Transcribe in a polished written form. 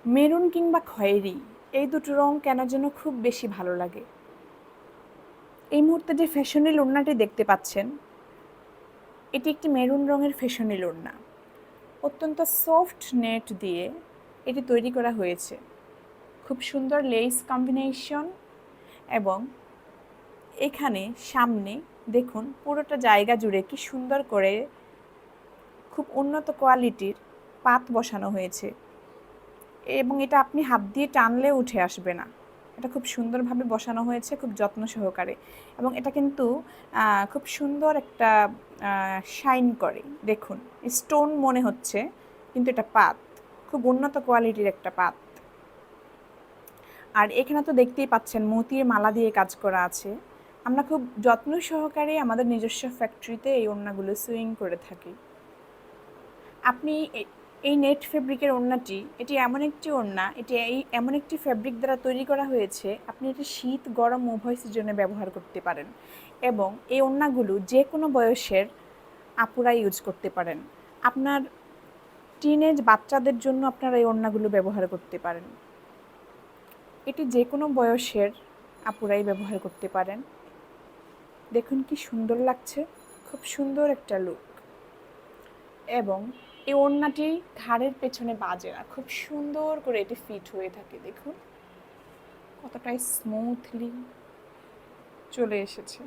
Maroon কিংবা খয়েরি এই দুটো রং কেন যেন খুব বেশি ভালো লাগে। এই মুহূর্তে যে ফ্যাশনেল ওড়নাটি দেখতে পাচ্ছেন, এটি একটি মেরুন রঙের ফ্যাশনেল ওড়না। অত্যন্ত সফট নেট দিয়ে এটি তৈরি করা হয়েছে। খুব সুন্দর লেস কম্বিনেশন এবং এখানে সামনে দেখুন পুরোটা জায়গা জুড়ে কি সুন্দর করে খুব উন্নত কোয়ালিটির পাত বসানো হয়েছে এবং এটা আপনি হাত দিয়ে টানলে উঠে আসবে না। এটা খুব সুন্দরভাবে বসানো হয়েছে, খুব যত্ন সহকারে, এবং এটা কিন্তু খুব সুন্দর একটা শাইন করে। দেখুন স্টোন মনে হচ্ছে, কিন্তু এটা পাত, খুব উন্নত কোয়ালিটির একটা পাত। আর এখানে তো দেখতেই পাচ্ছেন মতির মালা দিয়ে কাজ করা আছে। আমরা খুব যত্ন সহকারে আমাদের নিজস্ব ফ্যাক্টরিতে এই ওড়নাগুলো সুইং করে থাকি। আপনি এই নেট ফেব্রিকের ওড়নাটি, এটি এমন একটি ওড়না, এটি এমন একটি ফেব্রিক দ্বারা তৈরি করা হয়েছে, আপনি এটি শীত গরম উভয় সিজনে ব্যবহার করতে পারেন এবং এই ওড়নাগুলো যে কোনো বয়সের আপুরা ইউজ করতে পারেন। আপনার টিনেজ বাচ্চাদের জন্য আপনারা এই ওড়নাগুলো ব্যবহার করতে পারেন। এটি যে কোনো বয়সের আপুরাই ব্যবহার করতে পারেন। দেখুন কি সুন্দর লাগছে, খুব সুন্দর একটা লুক। এবং এই ওড়নাটি ঘাড়ের পেছনে বাজে না, খুব সুন্দর করে এটি ফিট হয়ে থাকে। দেখুন কতটাই স্মুথলি চলে এসেছে।